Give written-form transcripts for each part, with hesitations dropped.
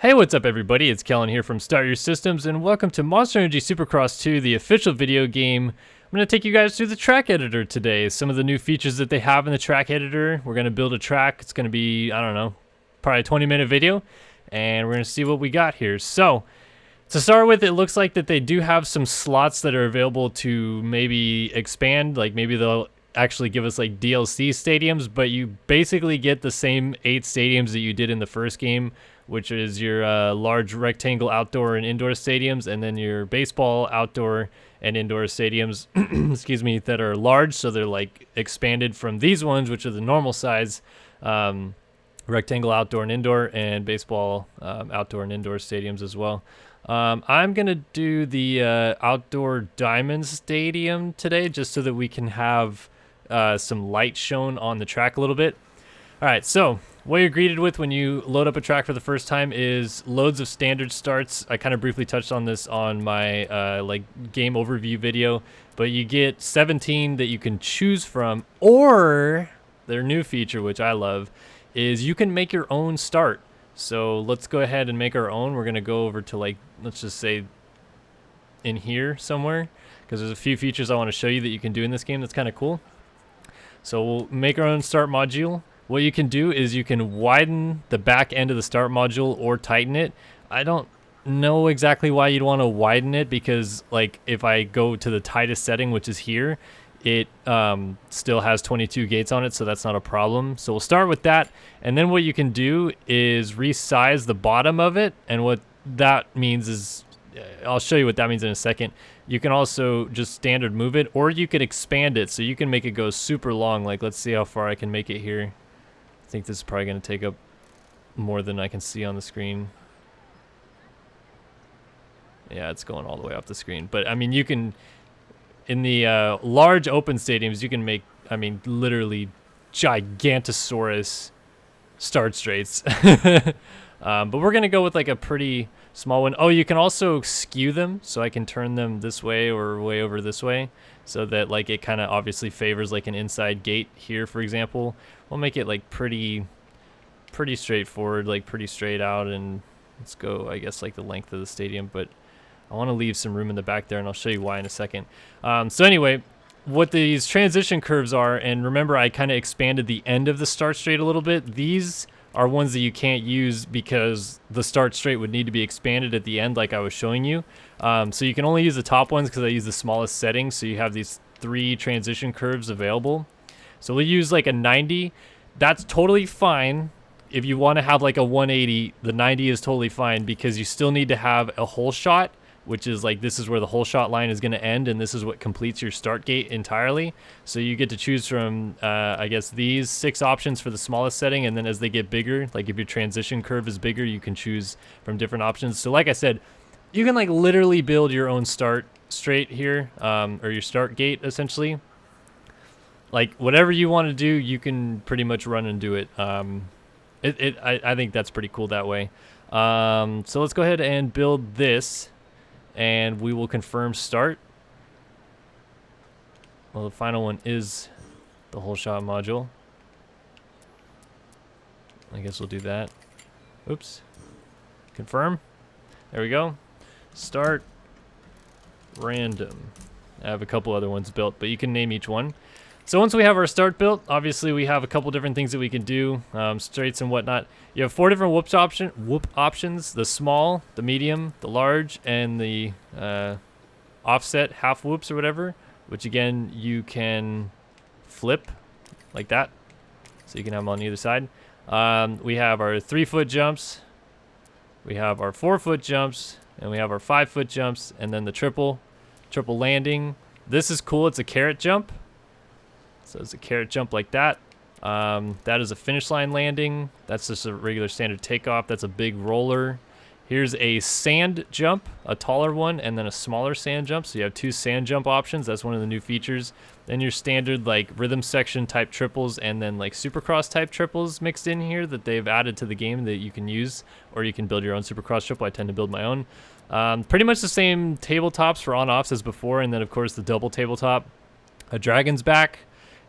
Hey, what's up everybody? It's Kellen here from Start Your Systems, and welcome to Monster Energy Supercross 2, the official video game. I'm going to take you guys through the track editor today, some of the new features that they have in the track editor. We're going to build a track. It's going to be, I don't know, probably a 20-minute video, and we're going to see what we got here. So, to start with, it looks like that they do have some slots that are available to maybe expand, like maybe they'll actually give us like DLC stadiums, but you basically get the same 8 stadiums that you did in the first game, which is your large rectangle outdoor and indoor stadiums, and then your baseball outdoor and indoor stadiums, excuse me, that are large, so they're like expanded from these ones, which are the normal size rectangle outdoor and indoor, and baseball outdoor and indoor stadiums as well. I'm gonna do the outdoor diamond stadium today, just so that we can have some light shown on the track a little bit. All right, so what you're greeted with when you load up a track for the first time is loads of standard starts. I kind of briefly touched on this on my like game overview video, but you get 17 that you can choose from, or their new feature, which I love, is you can make your own start. So let's go ahead and make our own. We're gonna go over to, like, let's just say in here somewhere, because there's a few features I want to show you that you can do in this game that's kind of cool. So we'll make our own start module. What you can do is you can widen the back end of the start module or tighten it. I don't know exactly why you'd want to widen it, because like if I go to the tightest setting, which is here, it still has 22 gates on it, so that's not a problem. So we'll start with that, and then what you can do is resize the bottom of it, and what that means is, I'll show you what that means in a second. You can also just standard move it, or you can expand it, so you can make it go super long. Like, let's see how far I can make it here. I think this is probably going to take up more than I can see on the screen. Yeah, it's going all the way off the screen. But, I mean, you can, in the large open stadiums, you can make, I mean, literally gigantosaurus start straights. But we're going to go with, like, a pretty small one. Oh, you can also skew them, so I can turn them this way or way over this way, so that, like, it kind of obviously favors, like, an inside gate here, for example. We'll make it like pretty straightforward, like pretty straight out, and let's go, I guess, like the length of the stadium, but I want to leave some room in the back there, and I'll show you why in a second. So anyway, what these transition curves are, and remember I kind of expanded the end of the start straight a little bit. These are ones that you can't use because the start straight would need to be expanded at the end, like I was showing you. So you can only use the top ones because I use the smallest settings, so you have these 3 transition curves available. So we'll use like a 90. That's totally fine. If you want to have like a 180, the 90 is totally fine, because you still need to have a hole shot, which is like, this is where the hole shot line is going to end, and this is what completes your start gate entirely. So you get to choose from, I guess, these 6 options for the smallest setting, and then as they get bigger, like if your transition curve is bigger, you can choose from different options. So like I said, you can like literally build your own start straight here, or your start gate essentially. Like, whatever you want to do, you can pretty much run and do it. I think that's pretty cool that way. So let's go ahead and build this, and we will confirm start. Well, the final one is the whole shot module. I guess we'll do that. Oops. Confirm. There we go. Start random. I have a couple other ones built, but you can name each one. So once we have our start built, obviously we have a couple different things that we can do, straights and whatnot. You have 4 different whoop options: the small, the medium, the large, and the offset half whoops or whatever, which again you can flip like that, so you can have them on either side. We have our 3-foot jumps, we have our 4-foot jumps, and we have our 5-foot jumps, and then the triple landing. This is cool. It's a carrot jump. So it's a carrot jump like that. That is a finish line landing. That's just a regular standard takeoff. That's a big roller. Here's a sand jump, a taller one, and then a smaller sand jump. So you have 2 sand jump options. That's one of the new features. Then your standard like rhythm section type triples, and then like Supercross type triples mixed in here that they've added to the game that you can use, or you can build your own Supercross triple. I tend to build my own. Pretty much the same tabletops for on-offs as before, and then of course the double tabletop. A dragon's back,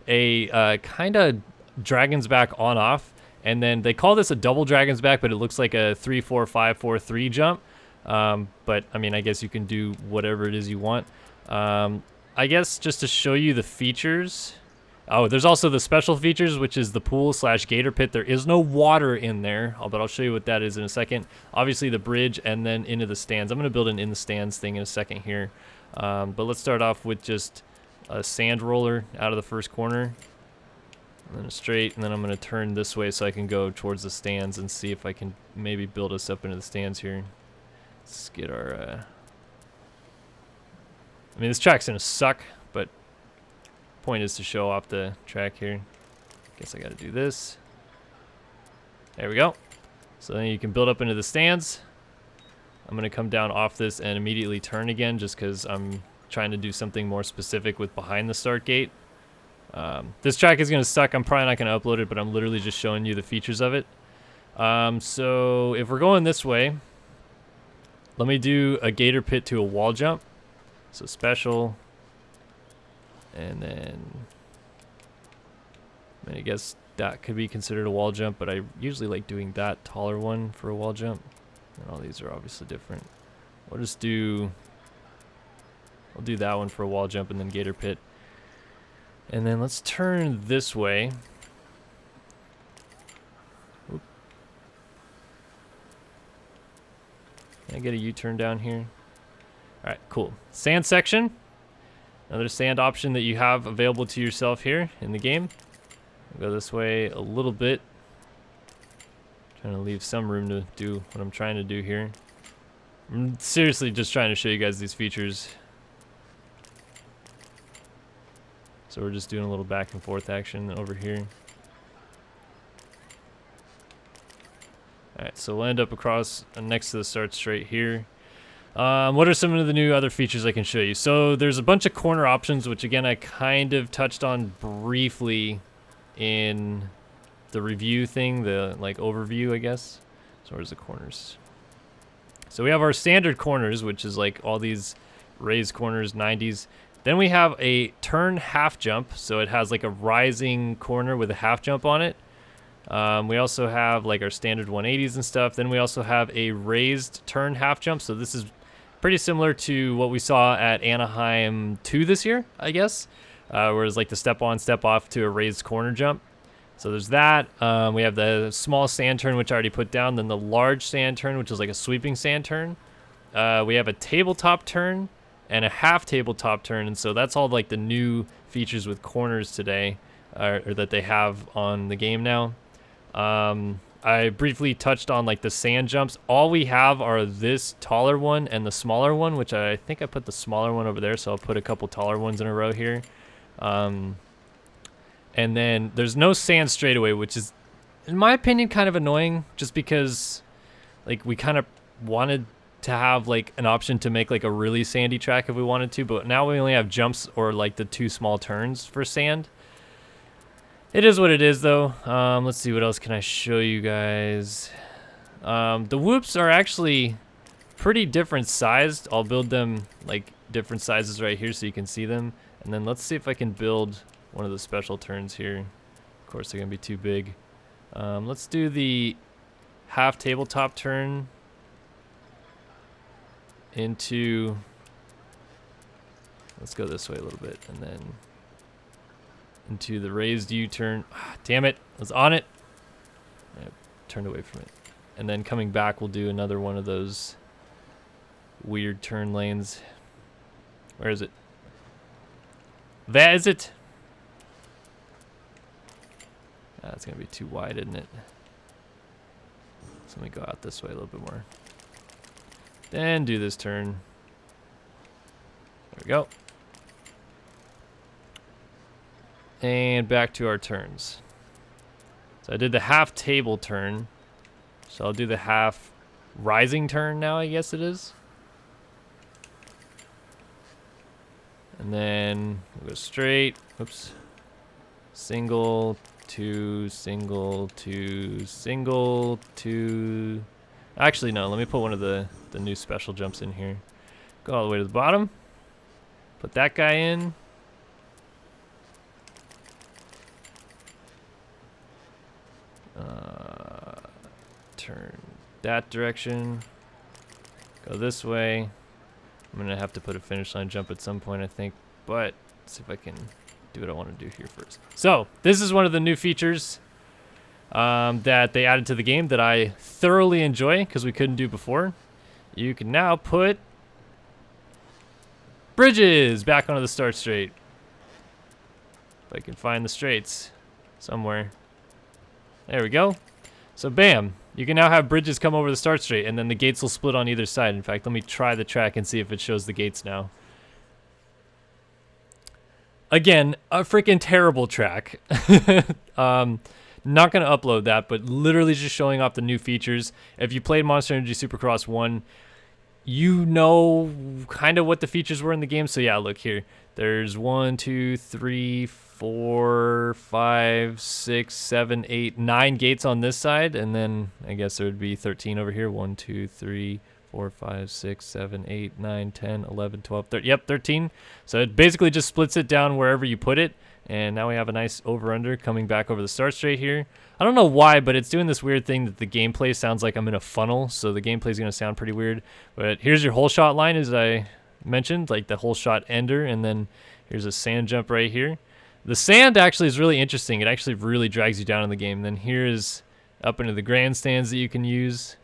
a kind of dragon's back on-off, And then they call this a double dragon's back, but it looks like a 3-4-5-4-3 jump. But I mean, I guess you can do whatever it is you want. I guess just to show you the features. Oh, there's also the special features, which is the pool / Gator Pit. There is no water in there, but I'll show you what that is in a second. Obviously the bridge and then into the stands. I'm going to build an in the stands thing in a second here. But let's start off with just a sand roller out of the first corner. And then straight, and then I'm going to turn this way so I can go towards the stands and see if I can maybe build us up into the stands here. Let's get our... I mean, this track's going to suck, but point is to show off the track here. Guess I got to do this. There we go. So then you can build up into the stands. I'm going to come down off this and immediately turn again just because I'm trying to do something more specific with behind the start gate. This track is going to suck. I'm probably not going to upload it, but I'm literally just showing you the features of it. So if we're going this way, let me do a Gator Pit to a wall jump. So special, and then I guess that could be considered a wall jump, but I usually like doing that taller one for a wall jump. And all these are obviously different. I'll do that one for a wall jump and then Gator Pit. And then let's turn this way. Oop. Can I get a U-turn down here? Alright, cool. Sand section. Another sand option that you have available to yourself here in the game. I'll go this way a little bit. Trying to leave some room to do what I'm trying to do here. I'm seriously just trying to show you guys these features. So we're just doing a little back and forth action over here. Alright, so we'll end up across next to the start straight here. What are some of the new other features I can show you? So there's a bunch of corner options, which again I kind of touched on briefly in the review thing, the like overview, I guess. So where's the corners? So we have our standard corners, which is like all these raised corners, 90s. Then we have a turn half jump, so it has like a rising corner with a half jump on it. We also have like our standard 180s and stuff. Then we also have a raised turn half jump, so this is pretty similar to what we saw at Anaheim 2 this year, I guess. Whereas like the step on, step off to a raised corner jump. So there's that. We have the small sand turn, which I already put down. Then the large sand turn, which is like a sweeping sand turn. We have a tabletop turn and a half tabletop turn, and so that's all like the new features with corners today, or that they have on the game now. I briefly touched on like the sand jumps. All we have are this taller one and the smaller one, which I think I put the smaller one over there, so I'll put a couple taller ones in a row here. And then there's no sand straightaway, which is, in my opinion, kind of annoying, just because like we kind of wanted to have like an option to make like a really sandy track if we wanted to, but now we only have jumps or like the 2 small turns for sand. It is what it is though. Let's see, what else can I show you guys? The whoops are actually pretty different sized. I'll build them like different sizes right here so you can see them. And then let's see if I can build one of the special turns here. Of course they're gonna be too big. Let's do the half tabletop turn into, let's go this way a little bit, and then into the raised U-turn. Damn it, I was on it. I turned away from it. And then coming back, we'll do another one of those weird turn lanes. Where is it? There is it. That's gonna be too wide, isn't it? So let me go out this way a little bit more. Then do this turn. There we go. And back to our turns. So I did the half table turn. So I'll do the half rising turn now, I guess it is. And then we'll go straight. Oops. Single, two, single, two, single, two. Actually, no, let me put one of the new special jumps in here. Go all the way to the bottom. Put that guy in. turn that direction. Go this way. I'm gonna have to put a finish line jump at some point, I think, but let's see if I can do what I want to do here first. So this is one of the new features that they added to the game that I thoroughly enjoy because we couldn't do before. You can now put bridges back onto the start straight. If I can find the straights somewhere. There we go. So bam, you can now have bridges come over the start straight, and then the gates will split on either side. In fact, let me try the track and see if it shows the gates now. Again, a freaking terrible track. Not going to upload that, but literally just showing off the new features. If you played Monster Energy Supercross 1, you know kind of what the features were in the game. So yeah, look here. There's 1, 2, 3, 4, 5, 6, 7, 8, 9 gates on this side, and then I guess there would be 13 over here. 1, 2, 3, 4, 5, 6, 7, 8, 9, 10, 11, 12, 13. Yep, 13. So it basically just splits it down wherever you put it. And now we have a nice over-under coming back over the start straight here. I don't know why, but it's doing this weird thing that the gameplay sounds like I'm in a funnel, so the gameplay is going to sound pretty weird. But here's your whole shot line, as I mentioned, like the whole shot ender, and then here's a sand jump right here. The sand actually is really interesting. It actually really drags you down in the game. And then here's up into the grandstands that you can use.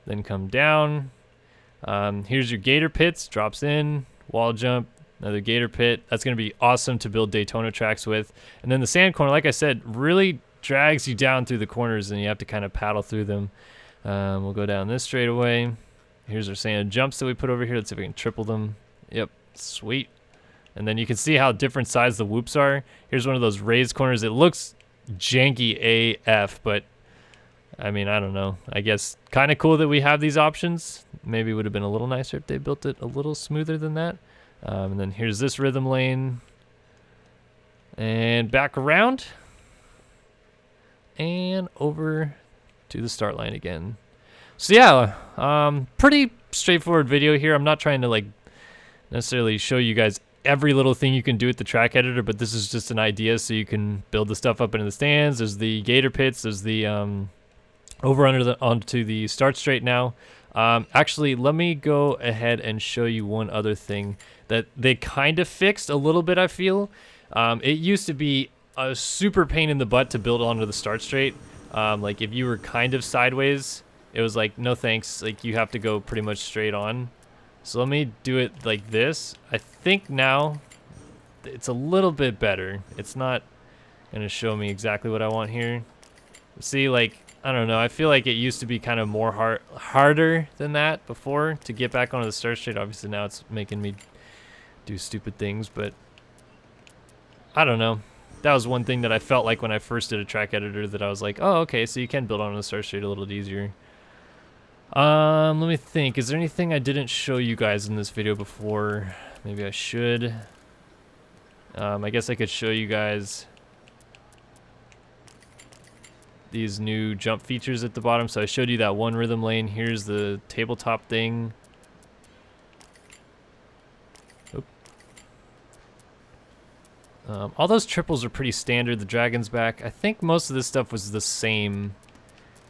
Then come down. Here's your Gator Pits, drops in, wall jump. Another Gator Pit. That's going to be awesome to build Daytona tracks with. And then the sand corner, like I said, really drags you down through the corners, and you have to kind of paddle through them. We'll go down this straightaway. Here's our sand jumps that we put over here. Let's see if we can triple them. Yep, sweet. And then you can see how different size the whoops are. Here's one of those raised corners. It looks janky AF, but I mean, I don't know. I guess kind of cool that we have these options. Maybe it would have been a little nicer if they built it a little smoother than that. And then here's this rhythm lane. And back around. And over to the start line again. So yeah, pretty straightforward video here. I'm not trying to like necessarily show you guys every little thing you can do with the track editor, but this is just an idea so you can build the stuff up into the stands. There's the Gator Pits. There's the over onto the start straight now. Actually, let me go ahead and show you one other thing that they kind of fixed a little bit, I feel. It used to be a super pain in the butt to build onto the start straight. Like if you were kind of sideways, it was like, no thanks, like you have to go pretty much straight on. So let me do it like this. I think now it's a little bit better. It's not going to show me exactly what I want here. See, like, I don't know. I feel like it used to be kind of more harder than that before to get back onto the start straight. Obviously now it's making me do stupid things, but I don't know. That was one thing that I felt like when I first did a track editor, that I was like, oh, okay, so you can build onto the start straight a little easier. Let me think. Is there anything I didn't show you guys in this video before? Maybe I should. I guess I could show you guys these new jump features at the bottom. So I showed you that one rhythm lane. Here's the tabletop thing. Oop. All those triples are pretty standard. The dragon's back. I think most of this stuff was the same.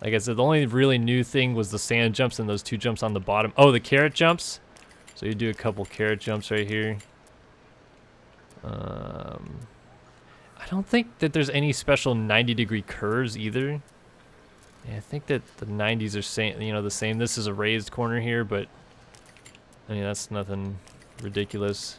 Like I said, the only really new thing was the sand jumps and those 2 jumps on the bottom. Oh, the carrot jumps. So you do a couple carrot jumps right here. I don't think that there's any special 90-degree curves either. Yeah, I think that the 90s are the same. This is a raised corner here, but I mean that's nothing ridiculous.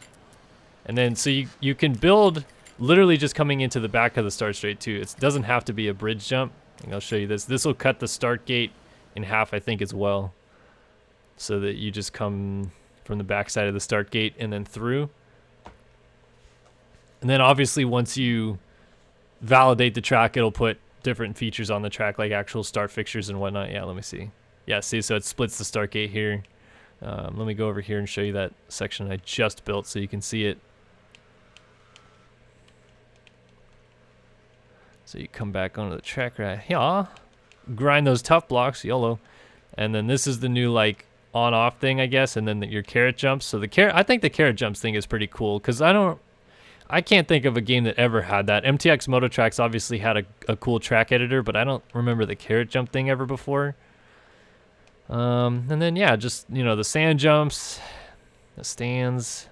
And then so you can build literally just coming into the back of the start straight too. It doesn't have to be a bridge jump. I'll show you this. This will cut the start gate in half, I think, as well, so that you just come from the back side of the start gate and then through. And then obviously once you validate the track, it'll put different features on the track, like actual start fixtures and whatnot. Yeah, let me see. Yeah, see, so it splits the start gate here. Let me go over here and show you that section I just built so you can see it. So you come back onto the track right here, grind those tough blocks, YOLO. And then this is the new like on-off thing, I guess, and then your carrot jumps. So I think the carrot jumps thing is pretty cool, because I can't think of a game that ever had that. MTX Moto Tracks obviously had a cool track editor, but I don't remember the carrot jump thing ever before. And then yeah, just the sand jumps, the stands.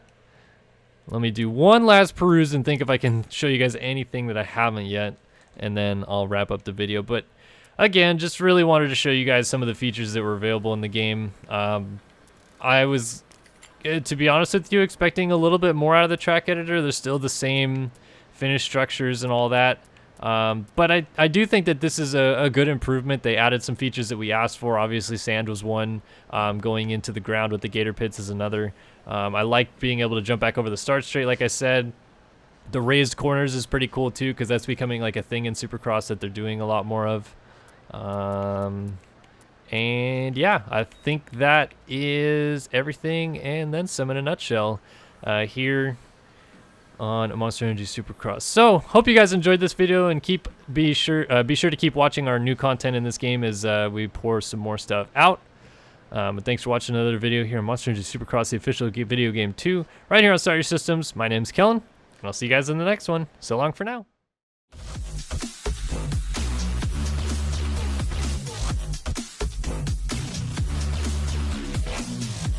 Let me do one last peruse and think if I can show you guys anything that I haven't yet, and then I'll wrap up the video. But again, just really wanted to show you guys some of the features that were available in the game. I was, to be honest with you, expecting a little bit more out of the track editor. There's still the same finish structures and all that. But I do think that this is a good improvement. They added some features that we asked for. Obviously, sand was one. Going into the ground with the Gator Pits is another. I like being able to jump back over the start straight, like I said. The raised corners is pretty cool too, because that's becoming like a thing in Supercross that they're doing a lot more of. And yeah, I think that is everything and then some in a nutshell here on Monster Energy Supercross. So hope you guys enjoyed this video, and be sure to keep watching our new content in this game as we pour some more stuff out. But thanks for watching another video here on Monster Energy Supercross, the official video game 2, right here on Start Your Systems. My name's Kellen, and I'll see you guys in the next one. So long for now.